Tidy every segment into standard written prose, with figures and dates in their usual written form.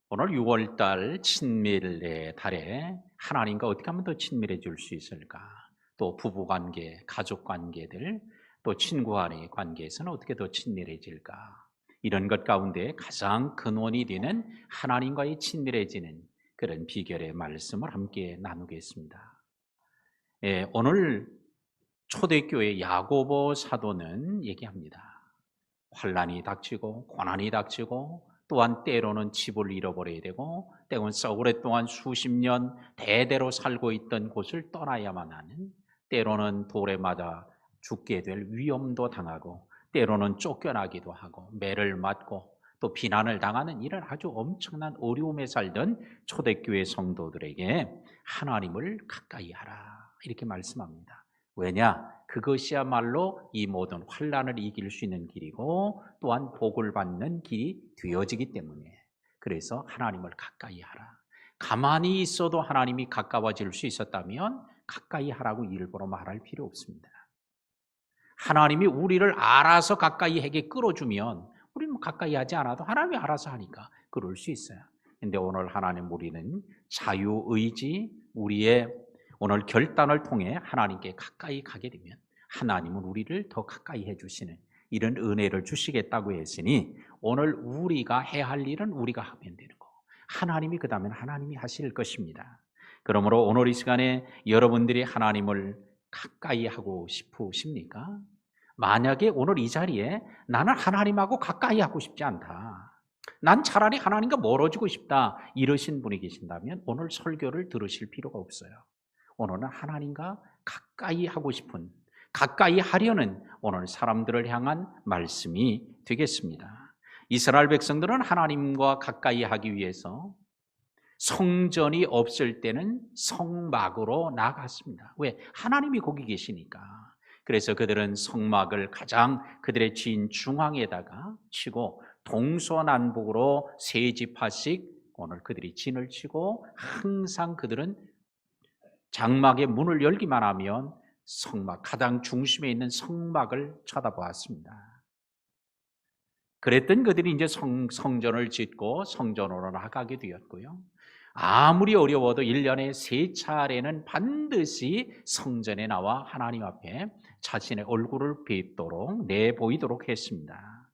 오늘 6월달 친밀의 달에 하나님과 어떻게 하면 더 친밀해질 수 있을까? 또 부부관계, 가족관계들, 또 친구 간의 관계에서는 어떻게 더 친밀해질까? 이런 것 가운데 가장 근원이 되는 하나님과의 친밀해지는 그런 비결의 말씀을 함께 나누겠습니다. 오늘 초대교회 야고보 사도는 얘기합니다. 환난이 닥치고 고난이 닥치고 또한 때로는 집을 잃어버려야 되고 때로는 오랫동안 수십 년 대대로 살고 있던 곳을 떠나야만 하는, 때로는 돌에 맞아 죽게 될 위험도 당하고 때로는 쫓겨나기도 하고 매를 맞고 또 비난을 당하는 이런 아주 엄청난 어려움에 살던 초대교회 성도들에게 하나님을 가까이 하라 이렇게 말씀합니다. 왜냐? 그것이야말로 이 모든 환난을 이길 수 있는 길이고 또한 복을 받는 길이 되어지기 때문에, 그래서 하나님을 가까이 하라. 가만히 있어도 하나님이 가까워질 수 있었다면 가까이 하라고 일부러 말할 필요 없습니다. 하나님이 우리를 알아서 가까이 하게 끌어주면 우리는 가까이 하지 않아도 하나님이 알아서 하니까 그럴 수 있어요. 근데 오늘 하나님 우리는 자유의지, 우리의 오늘 결단을 통해 하나님께 가까이 가게 되면 하나님은 우리를 더 가까이 해주시는 이런 은혜를 주시겠다고 했으니 오늘 우리가 해야 할 일은 우리가 하면 되는 거, 하나님이 그 다음엔 하나님이 하실 것입니다. 그러므로 오늘 이 시간에 여러분들이 하나님을 가까이 하고 싶으십니까? 만약에 오늘 이 자리에 나는 하나님하고 가까이 하고 싶지 않다, 난 차라리 하나님과 멀어지고 싶다 이러신 분이 계신다면 오늘 설교를 들으실 필요가 없어요. 오늘은 하나님과 가까이 하고 싶은, 가까이 하려는 오늘 사람들을 향한 말씀이 되겠습니다. 이스라엘 백성들은 하나님과 가까이 하기 위해서 성전이 없을 때는 성막으로 나갔습니다. 왜? 하나님이 거기 계시니까. 그래서 그들은 성막을 가장 그들의 진 중앙에다가 치고 동서남북으로 세 지파씩 오늘 그들이 진을 치고 항상 그들은 장막의 문을 열기만 하면 성막, 가장 중심에 있는 성막을 쳐다보았습니다. 그랬던 그들이 이제 성전을 짓고 성전으로 나가게 되었고요. 아무리 어려워도 1년에 3차례는 반드시 성전에 나와 하나님 앞에 자신의 얼굴을 뵙도록 내보이도록 했습니다.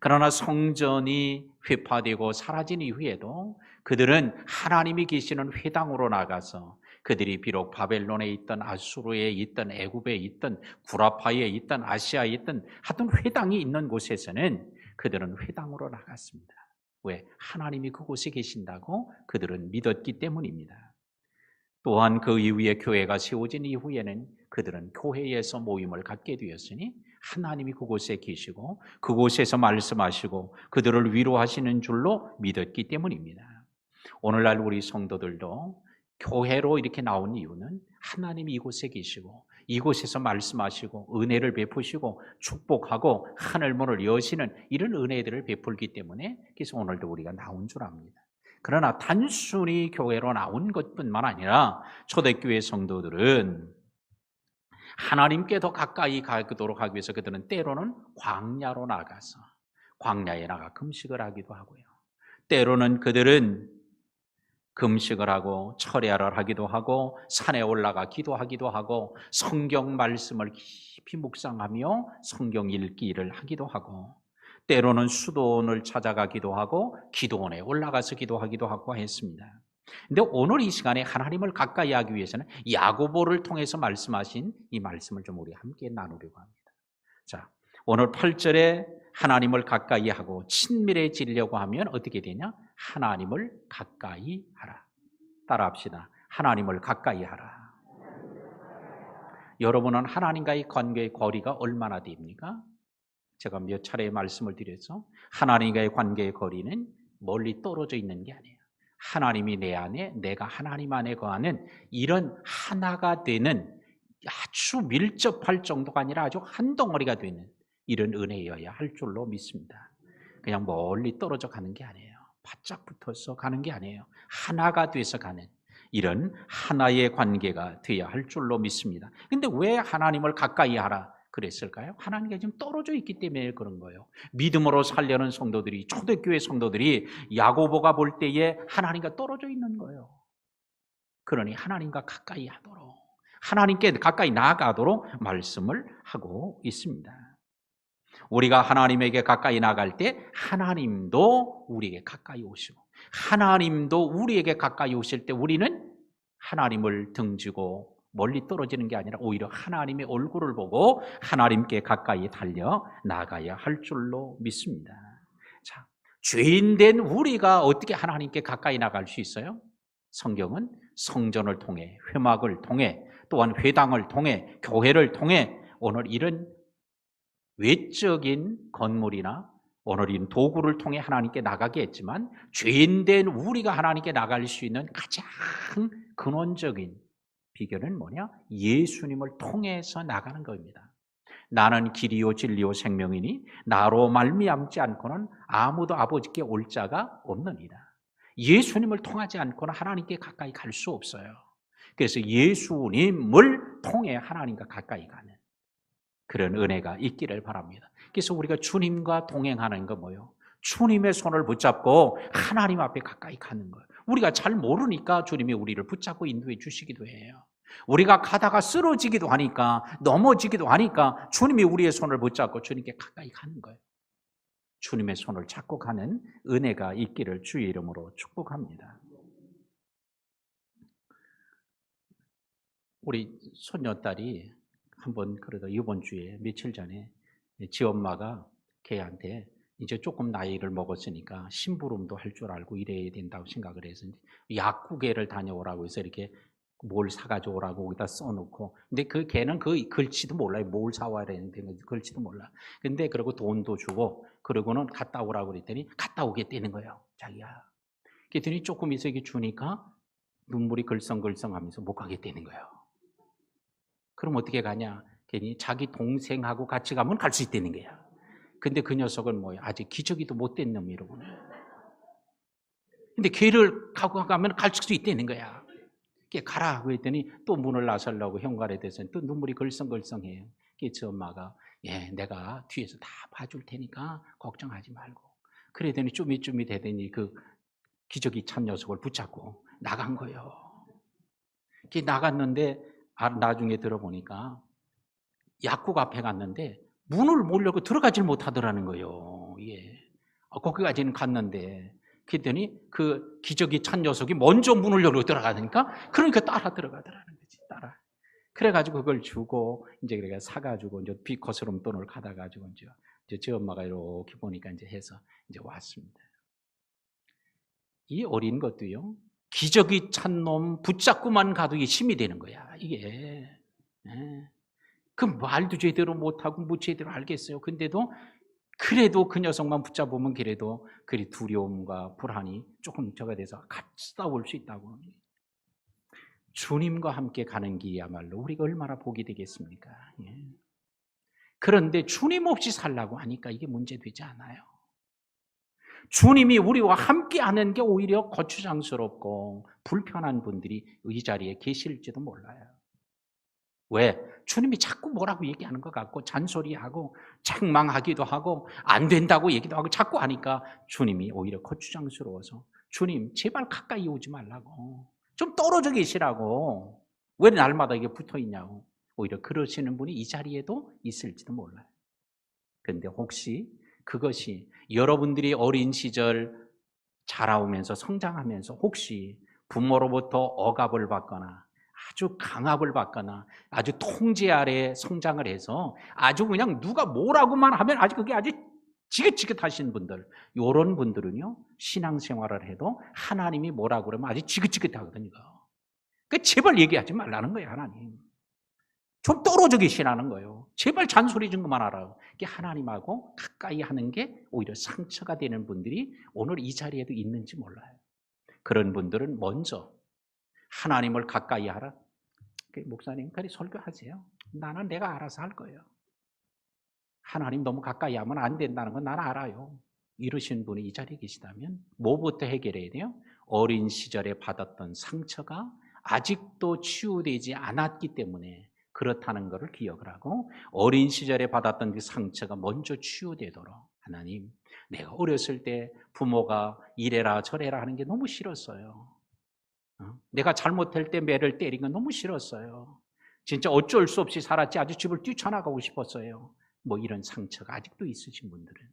그러나 성전이 회파되고 사라진 이후에도 그들은 하나님이 계시는 회당으로 나가서, 그들이 비록 바벨론에 있던, 아수르에 있던, 애굽에 있던, 구라파에 있던, 아시아에 있던 하여튼 회당이 있는 곳에서는 그들은 회당으로 나갔습니다. 왜? 하나님이 그곳에 계신다고 그들은 믿었기 때문입니다. 또한 그 이후에 교회가 세워진 이후에는 그들은 교회에서 모임을 갖게 되었으니 하나님이 그곳에 계시고 그곳에서 말씀하시고 그들을 위로하시는 줄로 믿었기 때문입니다. 오늘날 우리 성도들도 교회로 이렇게 나온 이유는 하나님이 이곳에 계시고 이곳에서 말씀하시고 은혜를 베푸시고 축복하고 하늘문을 여시는 이런 은혜들을 베풀기 때문에, 그래서 오늘도 우리가 나온 줄 압니다. 그러나 단순히 교회로 나온 것뿐만 아니라 초대교회 성도들은 하나님께 더 가까이 가도록 하기 위해서 그들은 때로는 광야로 나가서 광야에 나가 금식을 하기도 하고요. 때로는 그들은 금식을 하고 철야를 하기도 하고 산에 올라가 기도하기도 하고 성경 말씀을 깊이 묵상하며 성경 읽기를 하기도 하고 때로는 수도원을 찾아가기도 하고 기도원에 올라가서 기도하기도 하고 했습니다. 근데 오늘 이 시간에 하나님을 가까이 하기 위해서는 야고보를 통해서 말씀하신 이 말씀을 좀 우리 함께 나누려고 합니다. 자, 오늘 8절에 하나님을 가까이 하고 친밀해지려고 하면 어떻게 되냐? 하나님을 가까이 하라. 따라합시다. 하나님을 가까이 하라. 여러분은 하나님과의 관계의 거리가 얼마나 됩니까? 제가 몇 차례 말씀을 드려서 하나님과의 관계의 거리는 멀리 떨어져 있는 게 아니에요. 하나님이 내 안에, 내가 하나님 안에 거하는 이런 하나가 되는, 아주 밀접할 정도가 아니라 아주 한 덩어리가 되는 이런 은혜여야 할 줄로 믿습니다. 그냥 멀리 떨어져 가는 게 아니에요. 바짝 붙어서 가는 게 아니에요. 하나가 돼서 가는 이런 하나의 관계가 되어야 할 줄로 믿습니다. 그런데 왜 하나님을 가까이 하라? 그랬을까요? 하나님과 지금 떨어져 있기 때문에 그런 거예요. 믿음으로 살려는 성도들이, 초대교회 성도들이 야고보가 볼 때에 하나님과 떨어져 있는 거예요. 그러니 하나님과 가까이 하도록, 하나님께 가까이 나아가도록 말씀을 하고 있습니다. 우리가 하나님에게 가까이 나갈 때 하나님도 우리에게 가까이 오시고, 하나님도 우리에게 가까이 오실 때 우리는 하나님을 등지고 멀리 떨어지는 게 아니라 오히려 하나님의 얼굴을 보고 하나님께 가까이 달려 나가야 할 줄로 믿습니다. 자, 죄인된 우리가 어떻게 하나님께 가까이 나갈 수 있어요? 성경은 성전을 통해, 회막을 통해, 또한 회당을 통해, 교회를 통해 오늘 이런 외적인 건물이나 오늘 이런 도구를 통해 하나님께 나가게 했지만, 죄인된 우리가 하나님께 나갈 수 있는 가장 근원적인 비결은 뭐냐? 예수님을 통해서 나가는 겁니다. 나는 길이요 진리요 생명이니 나로 말미암지 않고는 아무도 아버지께 올 자가 없느니라. 예수님을 통하지 않고는 하나님께 가까이 갈 수 없어요. 그래서 예수님을 통해 하나님과 가까이 가는 그런 은혜가 있기를 바랍니다. 그래서 우리가 주님과 동행하는 거 뭐예요? 주님의 손을 붙잡고 하나님 앞에 가까이 가는 거예요. 우리가 잘 모르니까 주님이 우리를 붙잡고 인도해 주시기도 해요. 우리가 가다가 쓰러지기도 하니까, 넘어지기도 하니까 주님이 우리의 손을 붙잡고 주님께 가까이 가는 거예요. 주님의 손을 잡고 가는 은혜가 있기를 주의 이름으로 축복합니다. 우리 손녀딸이 한번 그래도 이번 주에 며칠 전에 지 엄마가 걔한테 이제 조금 나이를 먹었으니까 심부름도 할 줄 알고 이래야 된다고 생각을 해서 약국에를 다녀오라고 해서 이렇게 뭘 사가지고 오라고 거기다 써놓고, 근데 그 걔는 그 글씨도 몰라요. 뭘 사와야 되는데 글씨도 몰라. 근데 그리고 돈도 주고 그러고는 갔다 오라고 그랬더니 갔다 오겠다는 거예요, 자기야. 그랬더니 조금 있어 이게 주니까 눈물이 글썽글썽하면서 못 가겠다는 거예요. 그럼 어떻게 가냐? 괜히 자기 동생하고 같이 가면 갈 수 있다는 거야. 근데 그 녀석은 뭐야? 아직 기저귀도 못 된 놈이라고. 근데 걔를 갖고 가면 갈 수 있다는 거야. 걔 가라 그랬더니 또 문을 나서려고 현관에 대해서 또 눈물이 글썽글썽해요. 그 엄마가 내가 뒤에서 다 봐줄 테니까 걱정하지 말고. 그러더니 쭈밋쭈밋 되더니 그 기저귀 찬 녀석을 붙잡고 나간 거예요. 걔 나갔는데 나중에 들어보니까 약국 앞에 갔는데 문을 몰려고 들어가질 못하더라는 거예요. 거기까지는 갔는데 그랬더니 그 기저귀 찬 녀석이 먼저 문을 열고 들어가니까 그러니까 따라 들어가더라는 거지. 따라. 그래가지고 그걸 주고 이제 그래가 사가지고 이제 비코스럼 돈을 가다가지고 이제 제 엄마가 이렇게 보니까 이제 해서 이제 왔습니다. 이 어린 것도요, 기저귀 찬 놈 붙잡고만 가도 이게 힘이 되는 거야. 이게. 그 말도 제대로 못하고 뭐 제대로 알겠어요. 근데도 그래도 그 녀석만 붙잡으면 그래도 그리 두려움과 불안이 조금 저가 돼서 같이 싸울 수 있다고. 주님과 함께 가는 길이야말로 우리가 얼마나 복이 되겠습니까? 그런데 주님 없이 살라고 하니까 이게 문제되지 않아요. 주님이 우리와 함께 하는 게 오히려 거추장스럽고 불편한 분들이 이 자리에 계실지도 몰라요. 왜? 주님이 자꾸 뭐라고 얘기하는 것 같고 잔소리하고 책망하기도 하고 안 된다고 얘기도 하고 자꾸 하니까 주님이 오히려 거추장스러워서 주님 제발 가까이 오지 말라고, 좀 떨어져 계시라고, 왜 날마다 이게 붙어 있냐고 오히려 그러시는 분이 이 자리에도 있을지도 몰라요. 그런데 혹시 그것이 여러분들이 어린 시절 자라오면서 성장하면서 혹시 부모로부터 억압을 받거나 아주 강압을 받거나 아주 통제 아래 성장을 해서 아주 그냥 누가 뭐라고만 하면 아주 그게 아주 지긋지긋하신 분들, 이런 분들은요 신앙생활을 해도 하나님이 뭐라고 그러면 아주 지긋지긋하거든요. 그러니까 제발 얘기하지 말라는 거예요. 하나님 좀 떨어져 계시라는 거예요. 제발 잔소리 좀 그만하라고. 이게 하나님하고 가까이 하는 게 오히려 상처가 되는 분들이 오늘 이 자리에도 있는지 몰라요. 그런 분들은 먼저 하나님을 가까이 하라. 목사님 그리 설교하세요. 나는 내가 알아서 할 거예요. 하나님 너무 가까이 하면 안 된다는 건 나는 알아요. 이러신 분이 이 자리에 계시다면 뭐부터 해결해야 돼요? 어린 시절에 받았던 상처가 아직도 치유되지 않았기 때문에 그렇다는 것을 기억을 하고 어린 시절에 받았던 그 상처가 먼저 치유되도록 하나님, 내가 어렸을 때 부모가 이래라 저래라 하는 게 너무 싫었어요. 내가 잘못할 때 매를 때린 건 너무 싫었어요. 진짜 어쩔 수 없이 살았지 아주 집을 뛰쳐나가고 싶었어요. 뭐 이런 상처가 아직도 있으신 분들은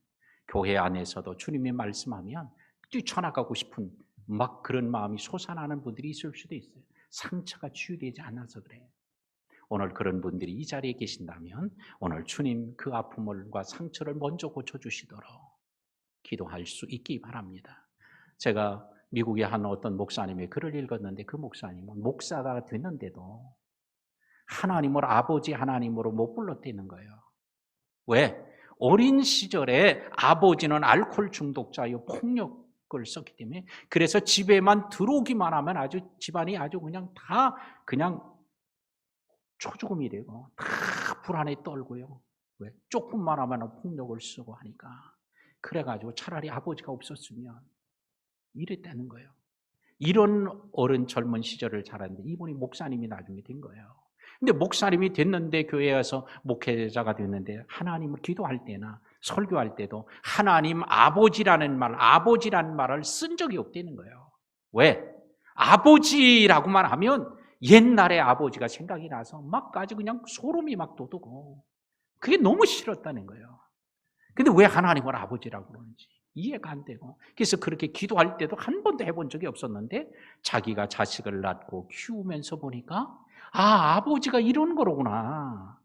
교회 안에서도 주님이 말씀하면 뛰쳐나가고 싶은 막 그런 마음이 솟아나는 분들이 있을 수도 있어요. 상처가 치유되지 않아서 그래요. 오늘 그런 분들이 이 자리에 계신다면 오늘 주님 그 아픔과 상처를 먼저 고쳐주시도록 기도할 수 있기 바랍니다. 제가 미국의 한 어떤 목사님의 글을 읽었는데 그 목사님은 목사가 됐는데도 하나님을 아버지 하나님으로 못 불렀다는 거예요. 왜? 어린 시절에 아버지는 알코올 중독자요 폭력을 썼기 때문에 그래서 집에만 들어오기만 하면 아주 집안이 아주 그냥 다 그냥 초죽음이 되고 다 불안에 떨고요. 왜? 조금만 하면 폭력을 쓰고 하니까. 그래가지고 차라리 아버지가 없었으면 이랬다는 거예요. 이런 어른 젊은 시절을 자랐는데 이분이 목사님이 나중에 된 거예요. 근데 목사님이 됐는데 교회에 와서 목회자가 됐는데 하나님을 기도할 때나 설교할 때도 하나님 아버지라는 말을 쓴 적이 없다는 거예요. 왜? 아버지라고만 하면 옛날에 아버지가 생각이 나서 막 아주 그냥 소름이 막 돋고 그게 너무 싫었다는 거예요. 근데 왜 하나님을 아버지라고 그러는지 이해가 안 되고 그래서 그렇게 기도할 때도 한 번도 해본 적이 없었는데 자기가 자식을 낳고 키우면서 보니까 아버지가 이런 거로구나.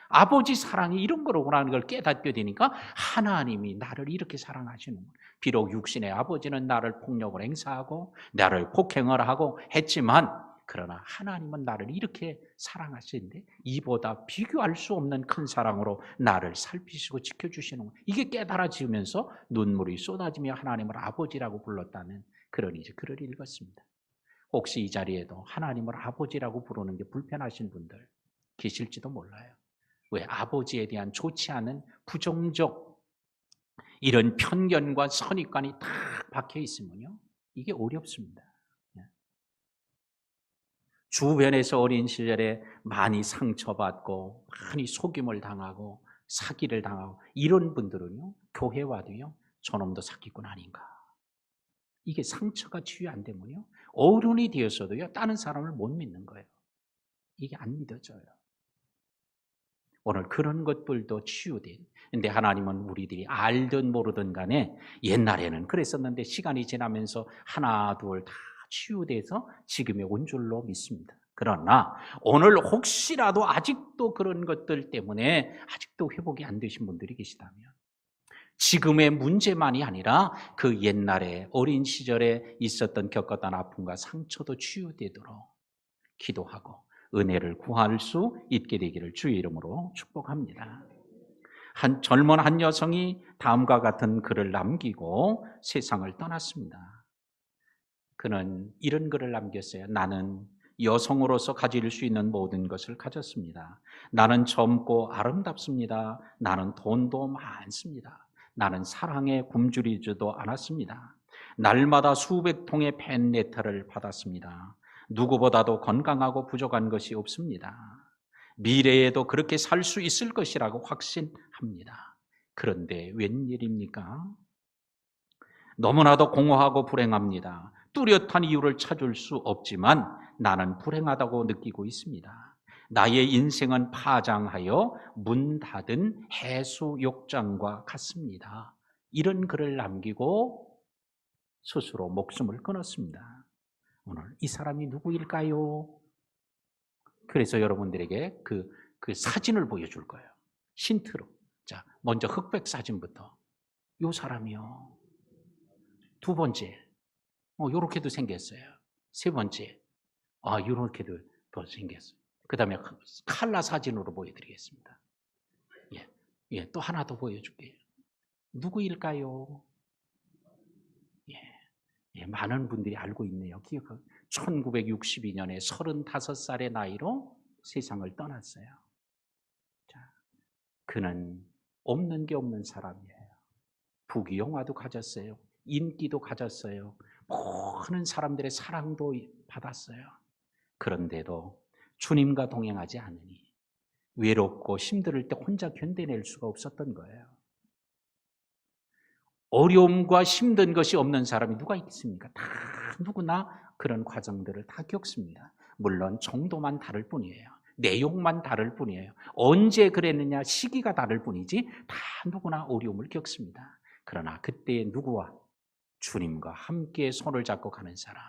아버지 사랑이 이런 거로구나 하는 걸 깨닫게 되니까 하나님이 나를 이렇게 사랑하시는구나. 비록 육신의 아버지는 나를 폭력을 행사하고 나를 폭행을 하고 했지만 그러나 하나님은 나를 이렇게 사랑하시는데 이보다 비교할 수 없는 큰 사랑으로 나를 살피시고 지켜주시는구나. 이게 깨달아지면서 눈물이 쏟아지며 하나님을 아버지라고 불렀다는 그런 이제 글을 읽었습니다. 혹시 이 자리에도 하나님을 아버지라고 부르는 게 불편하신 분들 계실지도 몰라요. 왜? 아버지에 대한 좋지 않은 부정적 이런 편견과 선입관이 딱 박혀 있으면요. 이게 어렵습니다. 주변에서 어린 시절에 많이 상처받고 많이 속임을 당하고 사기를 당하고 이런 분들은요. 교회 와도요. 저놈도 사기꾼 아닌가. 이게 상처가 치유 안 되면요. 어른이 되어서도요. 다른 사람을 못 믿는 거예요. 이게 안 믿어져요. 오늘 그런 것들도 치유된. 근데 하나님은 우리들이 알든 모르든 간에 옛날에는 그랬었는데 시간이 지나면서 하나 둘 다 치유돼서 지금에 온 줄로 믿습니다. 그러나 오늘 혹시라도 아직도 그런 것들 때문에 아직도 회복이 안 되신 분들이 계시다면 지금의 문제만이 아니라 그 옛날에 어린 시절에 있었던 겪었던 아픔과 상처도 치유되도록 기도하고 은혜를 구할 수 있게 되기를 주의 이름으로 축복합니다. 젊은 한 여성이 다음과 같은 글을 남기고 세상을 떠났습니다. 그는 이런 글을 남겼어요. 나는 여성으로서 가질 수 있는 모든 것을 가졌습니다. 나는 젊고 아름답습니다. 나는 돈도 많습니다. 나는 사랑에 굶주리지도 않았습니다. 날마다 수백 통의 팬레터를 받았습니다. 누구보다도 건강하고 부족한 것이 없습니다. 미래에도 그렇게 살 수 있을 것이라고 확신합니다. 그런데 웬일입니까? 너무나도 공허하고 불행합니다. 뚜렷한 이유를 찾을 수 없지만 나는 불행하다고 느끼고 있습니다. 나의 인생은 파장하여 문 닫은 해수욕장과 같습니다. 이런 글을 남기고 스스로 목숨을 끊었습니다. 오늘 이 사람이 누구일까요? 그래서 여러분들에게 그 사진을 보여줄 거예요. 힌트로. 자, 먼저 흑백 사진부터. 이 사람이요. 두 번째, 요렇게도 생겼어요. 세 번째, 요렇게도 더 생겼어요. 그 다음에 칼라 사진으로 보여드리겠습니다. 또 하나 더 보여줄게요. 누구일까요? 많은 분들이 알고 있네요. 1962년에 35살의 나이로 세상을 떠났어요. 자, 그는 없는 게 없는 사람이에요. 부귀영화도 가졌어요. 인기도 가졌어요. 많은 사람들의 사랑도 받았어요. 그런데도 주님과 동행하지 않으니 외롭고 힘들 때 혼자 견뎌낼 수가 없었던 거예요. 어려움과 힘든 것이 없는 사람이 누가 있습니까? 다 누구나 그런 과정들을 다 겪습니다. 물론 정도만 다를 뿐이에요. 내용만 다를 뿐이에요. 언제 그랬느냐 시기가 다를 뿐이지 다 누구나 어려움을 겪습니다. 그러나 그때 누구와? 주님과 함께 손을 잡고 가는 사람,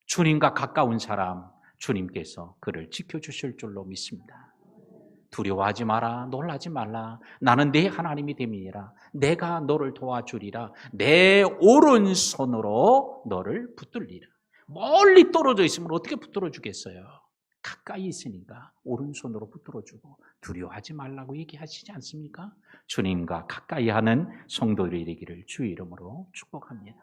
주님과 가까운 사람, 주님께서 그를 지켜주실 줄로 믿습니다. 두려워하지 마라, 놀라지 말라. 나는 네 하나님이 됨이니라. 내가 너를 도와주리라. 내 오른손으로 너를 붙들리라. 멀리 떨어져 있으면 어떻게 붙들어 주겠어요? 가까이 있으니까 오른손으로 붙들어 주고 두려워하지 말라고 얘기하시지 않습니까? 주님과 가까이 하는 성도들이 되기를 주의 이름으로 축복합니다.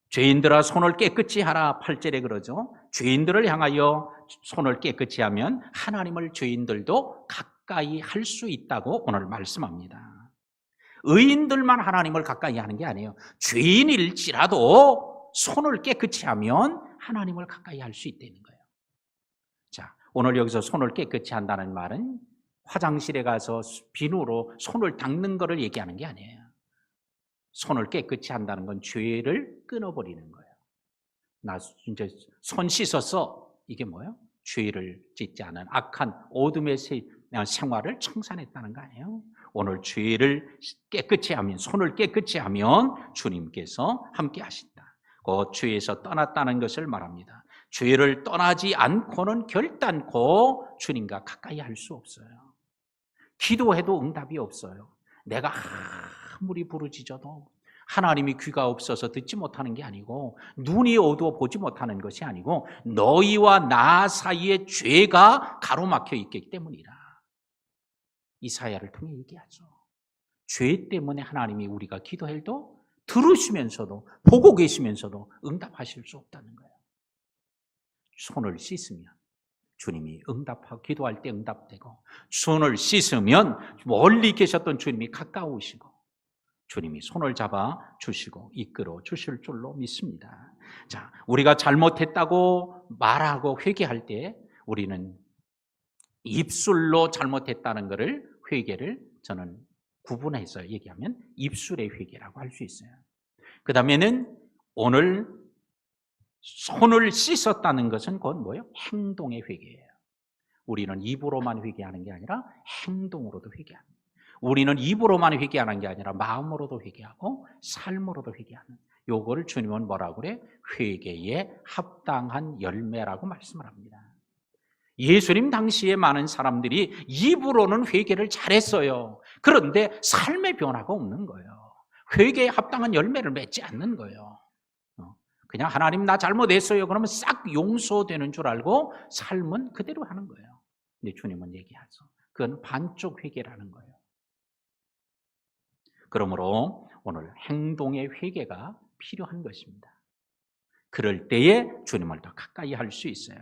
죄인들아 손을 깨끗이 하라 8절에 그러죠. 죄인들을 향하여 손을 깨끗이 하면 하나님을 죄인들도 가까이 할 수 있다고 오늘 말씀합니다. 의인들만 하나님을 가까이 하는 게 아니에요. 죄인일지라도 손을 깨끗이 하면 하나님을 가까이 할 수 있다는 거예요. 자, 오늘 여기서 손을 깨끗이 한다는 말은 화장실에 가서 비누로 손을 닦는 것을 얘기하는 게 아니에요. 손을 깨끗이 한다는 건 죄를 끊어버리는 거예요. 나 이제 손 씻어서 이게 뭐예요? 죄를 짓지 않은 악한 어둠의 생활을 청산했다는 거 아니에요? 오늘 죄를 깨끗이 하면, 손을 깨끗이 하면 주님께서 함께 하신다. 그 죄에서 떠났다는 것을 말합니다. 죄를 떠나지 않고는 결단코 주님과 가까이 할 수 없어요. 기도해도 응답이 없어요. 내가 아무리 부르짖어도 하나님이 귀가 없어서 듣지 못하는 게 아니고 눈이 어두워 보지 못하는 것이 아니고 너희와 나 사이에 죄가 가로막혀 있기 때문이라. 이사야를 통해 얘기하죠. 죄 때문에 하나님이 우리가 기도해도 들으시면서도 보고 계시면서도 응답하실 수 없다는 거예요. 손을 씻으면 주님이 응답하고 기도할 때 응답되고 손을 씻으면 멀리 계셨던 주님이 가까우시고 주님이 손을 잡아 주시고 이끌어 주실 줄로 믿습니다. 자, 우리가 잘못했다고 말하고 회개할 때 우리는 입술로 잘못했다는 것을 회개를 저는 구분해서 얘기하면 입술의 회개라고 할 수 있어요. 그 다음에는 오늘 손을 씻었다는 것은 곧 뭐예요? 행동의 회개예요. 우리는 입으로만 회개하는 게 아니라 행동으로도 회개합니다. 우리는 입으로만 회개하는 게 아니라 마음으로도 회개하고 삶으로도 회개하는, 요거를 주님은 뭐라고 그래? 회개에 합당한 열매라고 말씀을 합니다. 예수님 당시에 많은 사람들이 입으로는 회개를 잘했어요. 그런데 삶의 변화가 없는 거예요. 회개에 합당한 열매를 맺지 않는 거예요. 그냥 하나님 나 잘못했어요. 그러면 싹 용서되는 줄 알고 삶은 그대로 하는 거예요. 근데 주님은 얘기하죠. 그건 반쪽 회개라는 거예요. 그러므로 오늘 행동의 회개가 필요한 것입니다. 그럴 때에 주님을 더 가까이 할 수 있어요.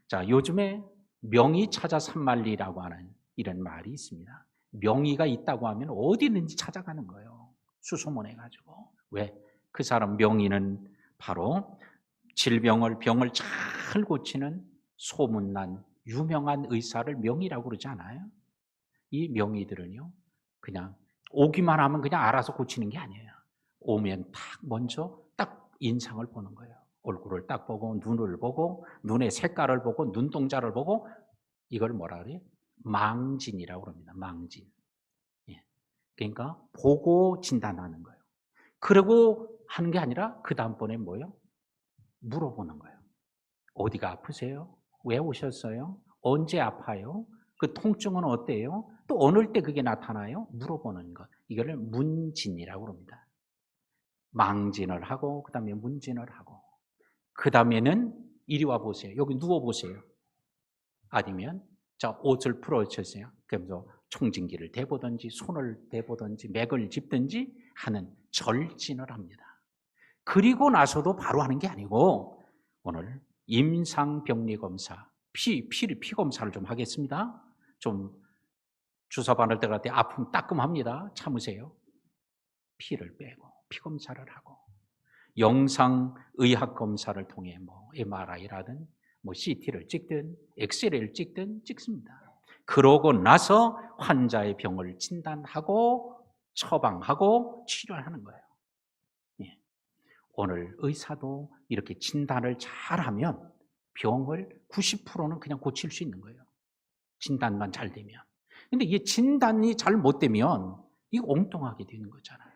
자, 요즘에 명의 찾아 산만리라고 하는 이런 말이 있습니다. 명의가 있다고 하면 어디든지 찾아가는 거예요. 수소문해가지고. 왜? 그 사람 명의는 바로 병을 잘 고치는 소문난 유명한 의사를 명의라고 그러지 않아요? 이 명의들은요, 그냥 오기만 하면 그냥 알아서 고치는 게 아니에요. 오면 먼저 딱 인상을 보는 거예요. 얼굴을 딱 보고 눈을 보고 눈의 색깔을 보고 눈동자를 보고 이걸 뭐라 그래요? 망진이라고 합니다. 망진. 예. 그러니까 보고 진단하는 거예요. 그리고 하는 게 아니라 그 다음번에 뭐예요? 물어보는 거예요. 어디가 아프세요? 왜 오셨어요? 언제 아파요? 그 통증은 어때요? 또 어느 때 그게 나타나요? 물어보는 것. 이거를 문진이라고 합니다. 망진을 하고 그 다음에 문진을 하고 그 다음에는 이리 와 보세요. 여기 누워 보세요. 아니면 자 옷을 풀어주세요. 그러면서 청진기를 대보든지 손을 대보든지 맥을 짚든지 하는 절진을 합니다. 그리고 나서도 바로 하는 게 아니고 오늘 임상병리검사 피 검사를 좀 하겠습니다. 좀 주사 바늘 때가 때 아픔 따끔합니다. 참으세요. 피를 빼고 피 검사를 하고 영상의학 검사를 통해 뭐 MRI라든 뭐 CT를 찍든 엑스레이를 찍든 찍습니다. 그러고 나서 환자의 병을 진단하고 처방하고 치료를 하는 거예요. 예. 오늘 의사도 이렇게 진단을 잘하면 병을 90%는 그냥 고칠 수 있는 거예요. 진단만 잘 되면. 근데 이게 진단이 잘 못 되면 이거 엉뚱하게 되는 거잖아요.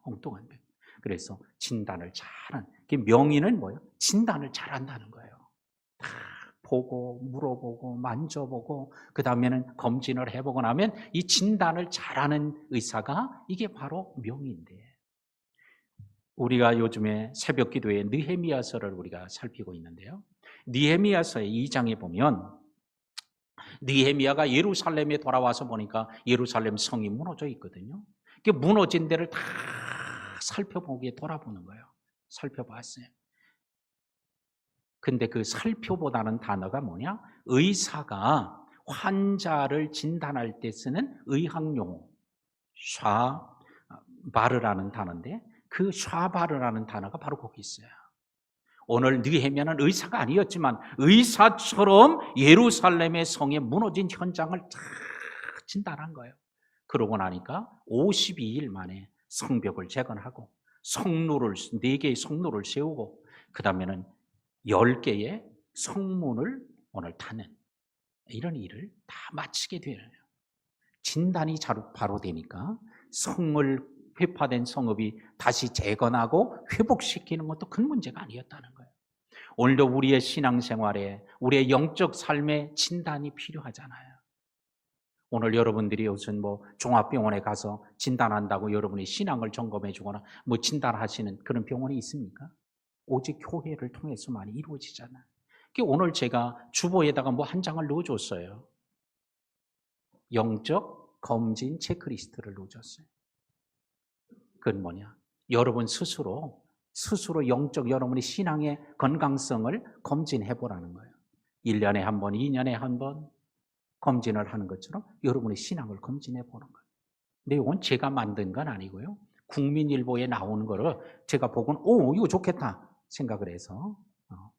엉뚱한 병. 그래서 진단을 잘한, 명의는 뭐예요? 진단을 잘한다는 거예요. 다 보고 물어보고 만져보고 그 다음에는 검진을 해보고 나면 이 진단을 잘하는 의사가 이게 바로 명의인데, 우리가 요즘에 새벽 기도에 느헤미야서를 우리가 살피고 있는데요. 느헤미야서의 2장에 보면 느헤미야가 예루살렘에 돌아와서 보니까 예루살렘 성이 무너져 있거든요. 그 무너진 데를 다 살펴보기에 돌아보는 거예요. 살펴봤어요. 근데 그 살펴보다는 단어가 뭐냐? 의사가 환자를 진단할 때 쓰는 의학용어 샤바르라는 단어인데, 그 샤바르라는 단어가 바로 거기 있어요. 오늘 느헤미야는 의사가 아니었지만 의사처럼 예루살렘의 성에 무너진 현장을 다 진단한 거예요. 그러고 나니까 52일 만에 성벽을 재건하고 성로를 4개의 성로를 세우고 그 다음에는 10개의 성문을 오늘 타는 이런 일을 다 마치게 되어요. 진단이 바로 되니까 성을 회파된 성읍이 다시 재건하고 회복시키는 것도 큰 문제가 아니었다는 거예요. 오늘도 우리의 신앙생활에, 우리의 영적 삶에 진단이 필요하잖아요. 오늘 여러분들이 무슨 종합병원에 가서 진단한다고 여러분이 신앙을 점검해 주거나 진단하시는 그런 병원이 있습니까? 오직 교회를 통해서만 이루어지잖아요. 오늘 제가 주보에다가 한 장을 넣어줬어요. 영적 검진 체크리스트를 넣어줬어요. 그건 뭐냐? 여러분 스스로 영적 여러분의 신앙의 건강성을 검진해 보라는 거예요. 1년에 한 번, 2년에 한 번 검진을 하는 것처럼 여러분의 신앙을 검진해 보는 거예요. 근데 이건 제가 만든 건 아니고요. 국민일보에 나오는 거를 제가 보고 이거 좋겠다 생각을 해서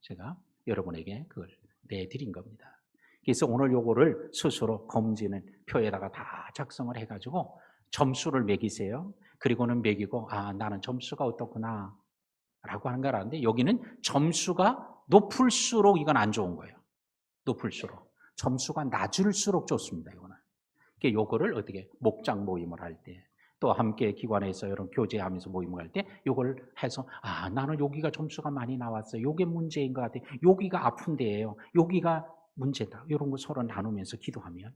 제가 여러분에게 그걸 내드린 겁니다. 그래서 오늘 요거를 스스로 검진을 표에다가 다 작성을 해가지고 점수를 매기세요. 그리고는 매기고 나는 점수가 어떻구나 라고 하는 거라는데, 여기는 점수가 높을수록 이건 안 좋은 거예요. 높을수록. 점수가 낮을수록 좋습니다. 이거는. 요거를 어떻게 목장 모임을 할 때, 또 함께 기관에서 이런 교제하면서 모임을 할 때 요걸 해서 나는 여기가 점수가 많이 나왔어요. 요게 문제인 것 같아요. 여기가 아픈 데예요. 여기가 문제다. 이런 거 서로 나누면서 기도하면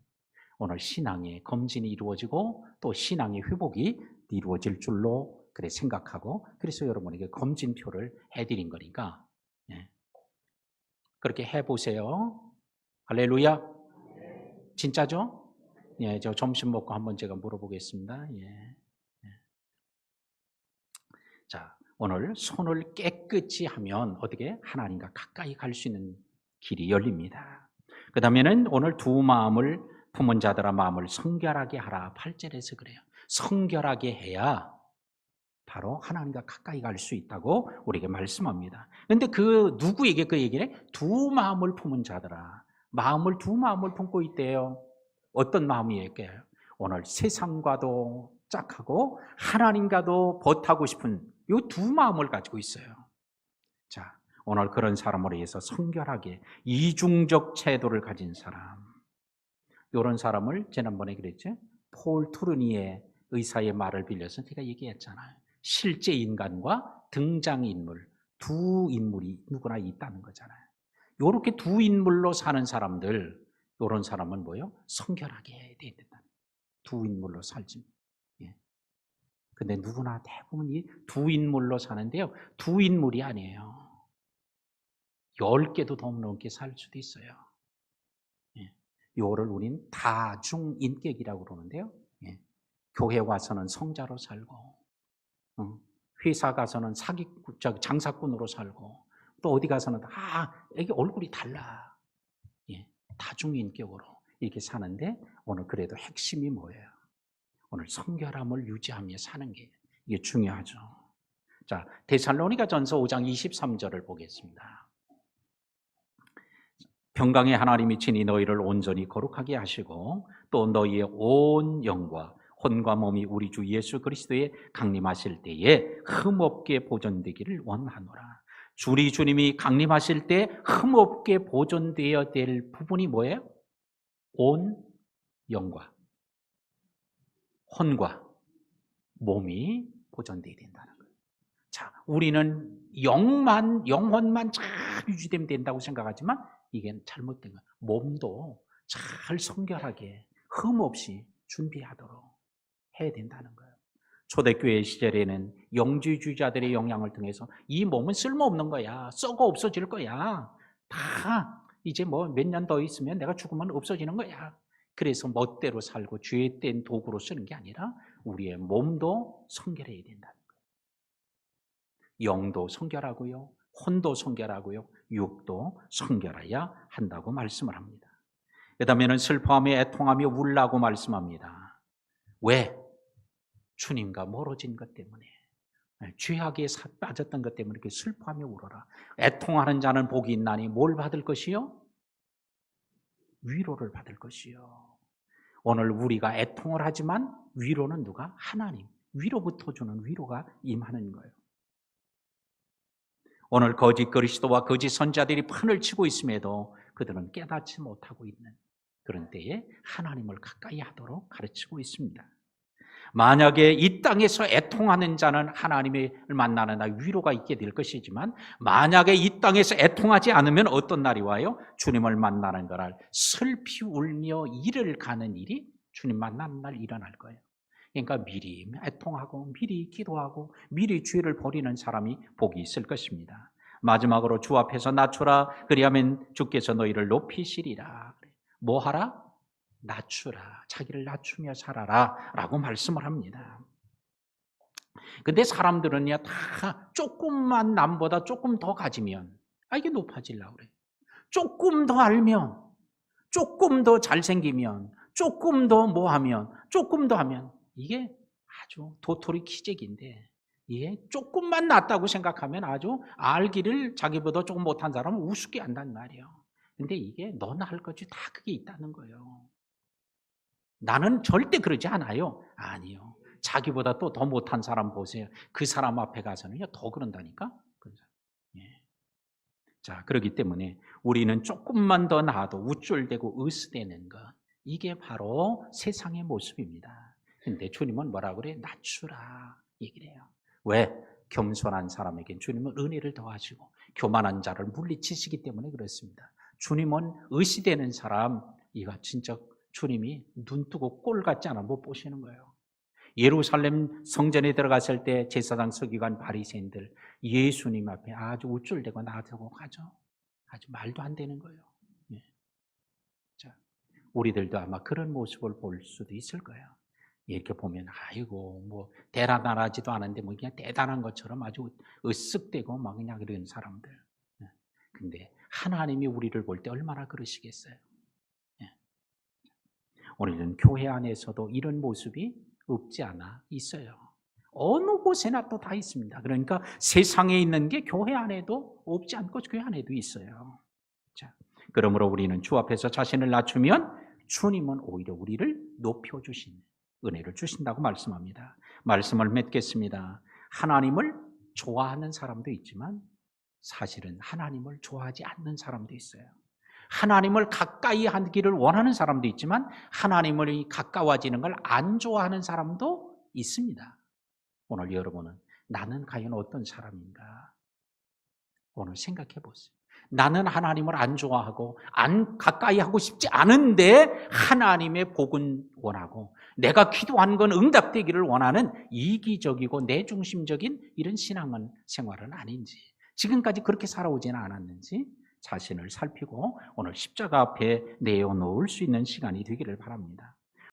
오늘 신앙의 검진이 이루어지고 또 신앙의 회복이 이루어질 줄로 그래 생각하고, 그래서 여러분에게 검진표를 해드린 거니까 그렇게 해보세요. 할렐루야. 진짜죠? 저 점심 먹고 한번 제가 물어보겠습니다. 자, 오늘 손을 깨끗이 하면 어떻게 하나님과 가까이 갈 수 있는 길이 열립니다. 그 다음에는 오늘 두 마음을 품은 자들아 마음을 성결하게 하라. 8절에서 그래요. 성결하게 해야 바로 하나님과 가까이 갈 수 있다고 우리에게 말씀합니다. 그런데 누구에게 그 얘기를 해? 두 마음을 품은 자들아. 두 마음을 품고 있대요. 어떤 마음이에요? 오늘 세상과도 짝하고 하나님과도 벗하고 싶은 이 두 마음을 가지고 있어요. 자, 오늘 그런 사람으로 인해서 성결하게 이중적 태도를 가진 사람, 이런 사람을 지난번에 그랬죠? 폴 투르니에 의사의 말을 빌려서 제가 얘기했잖아요. 실제 인간과 등장인물, 두 인물이 누구나 있다는 거잖아요. 이렇게 두 인물로 사는 사람들, 이런 사람은 뭐예요? 성결하게 해야 된다. 두 인물로 살지. 근데 누구나 대부분 이 두 인물로 사는데요. 두 인물이 아니에요. 10개도 더 넘게 살 수도 있어요. 이거를 우린 다중인격이라고 그러는데요. 교회 와서는 성자로 살고, 회사 가서는 장사꾼으로 살고, 또 어디 가서는 이게 얼굴이 달라. 다중인격으로 이렇게 사는데, 오늘 그래도 핵심이 뭐예요? 오늘 성결함을 유지하며 사는 게 이게 중요하죠. 자, 데살로니가 전서 5장 23절을 보겠습니다. 평강의 하나님이 친히 너희를 온전히 거룩하게 하시고 또 너희의 온 영과 혼과 몸이 우리 주 예수 그리스도에 강림하실 때에 흠없게 보존되기를 원하노라. 우리 주님이 강림하실 때 흠없게 보존되어야 될 부분이 뭐예요? 온 영과 혼과 몸이 보존되어야 된다는 거예요. 자, 우리는 영혼만 잘 유지되면 된다고 생각하지만 이게 잘못된 거예요. 몸도 잘 성결하게 흠없이 준비하도록 해야 된다는 거예요. 초대교회 시절에는 영지주의자들의 영향을 통해서 이 몸은 쓸모없는 거야. 썩어 없어질 거야. 다 이제 뭐 몇 년 더 있으면 내가 죽으면 없어지는 거야. 그래서 멋대로 살고 죄된 도구로 쓰는 게 아니라 우리의 몸도 성결해야 된다는 거예요. 영도 성결하고요. 혼도 성결하고요. 육도 성결해야 한다고 말씀을 합니다. 그 다음에는 슬퍼하며 애통하며 울라고 말씀합니다. 왜? 주님과 멀어진 것 때문에, 죄악에 빠졌던 것 때문에 이렇게 슬퍼하며 울어라. 애통하는 자는 복이 있나니 뭘 받을 것이요? 위로를 받을 것이요. 오늘 우리가 애통을 하지만 위로는 누가? 하나님. 위로부터 주는 위로가 임하는 거예요. 오늘 거짓 그리스도와 거짓 선자들이 판을 치고 있음에도 그들은 깨닫지 못하고 있는 그런 때에 하나님을 가까이 하도록 가르치고 있습니다. 만약에 이 땅에서 애통하는 자는 하나님을 만나는 날 위로가 있게 될 것이지만 만약에 이 땅에서 애통하지 않으면 어떤 날이 와요? 주님을 만나는 그날 슬피 울며 일을 가는 일이 주님 만나는 날 일어날 거예요. 그러니까 미리 애통하고 미리 기도하고 미리 죄를 버리는 사람이 복이 있을 것입니다. 마지막으로 주 앞에서 낮추라. 그리하면 주께서 너희를 높이시리라. 뭐 하라? 낮추라. 자기를 낮추며 살아라 라고 말씀을 합니다. 근데 사람들은요 다 조금만 남보다 조금 더 가지면 이게 높아지려고 그래요. 조금 더 알면, 조금 더 잘생기면, 조금 더 뭐 하면, 조금 더 하면 이게 아주 도토리 키재기인데 이게 조금만 낫다고 생각하면 아주 알기를 자기보다 조금 못한 사람은 우습게 한단 말이에요. 근데 이게 너나 할 것이 다 그게 있다는 거예요. 나는 절대 그러지 않아요. 아니요. 자기보다 또 더 못한 사람 보세요. 그 사람 앞에 가서는요 더 그런다니까. 예. 자, 그렇기 때문에 우리는 조금만 더 나아도 우쭐대고 으스대는 것, 이게 바로 세상의 모습입니다. 근데 주님은 뭐라 그래? 낮추라 얘기를 해요. 왜? 겸손한 사람에겐 주님은 은혜를 더하시고 교만한 자를 물리치시기 때문에 그렇습니다. 주님은 의시되는 사람, 이거 진짜 주님이 눈 뜨고 꼴 같지 않아 못 보시는 거예요. 예루살렘 성전에 들어갔을 때 제사장 서기관 바리새인들 예수님 앞에 아주 우쭐대고 나대고 가죠. 아주 말도 안 되는 거예요. 예. 자, 우리들도 아마 그런 모습을 볼 수도 있을 거예요. 이렇게 보면 아이고 뭐 대단하지도 않은데 뭐 그냥 대단한 것처럼 아주 으쓱대고 막 그냥 이런 사람들. 예. 근데 하나님이 우리를 볼 때 얼마나 그러시겠어요. 예. 우리는 교회 안에서도 이런 모습이 없지 않아 있어요. 어느 곳에나 또 다 있습니다. 그러니까 세상에 있는 게 교회 안에도 없지 않고 교회 안에도 있어요. 자, 그러므로 우리는 주 앞에서 자신을 낮추면 주님은 오히려 우리를 높여주신 은혜를 주신다고 말씀합니다. 말씀을 맺겠습니다. 하나님을 좋아하는 사람도 있지만 사실은 하나님을 좋아하지 않는 사람도 있어요. 하나님을 가까이 하기를 원하는 사람도 있지만 하나님을 가까워지는 걸 안 좋아하는 사람도 있습니다. 오늘 여러분은 나는 과연 어떤 사람인가? 오늘 생각해 보세요. 나는 하나님을 안 좋아하고 안 가까이 하고 싶지 않은데 하나님의 복은 원하고 내가 기도한 건 응답되기를 원하는 이기적이고 내중심적인 이런 신앙은 생활은 아닌지, 지금까지 그렇게 살아오지는 않았는지 자신을 살피고 오늘 십자가 앞에 내어놓을 수 있는 시간이 되기를 바랍니다.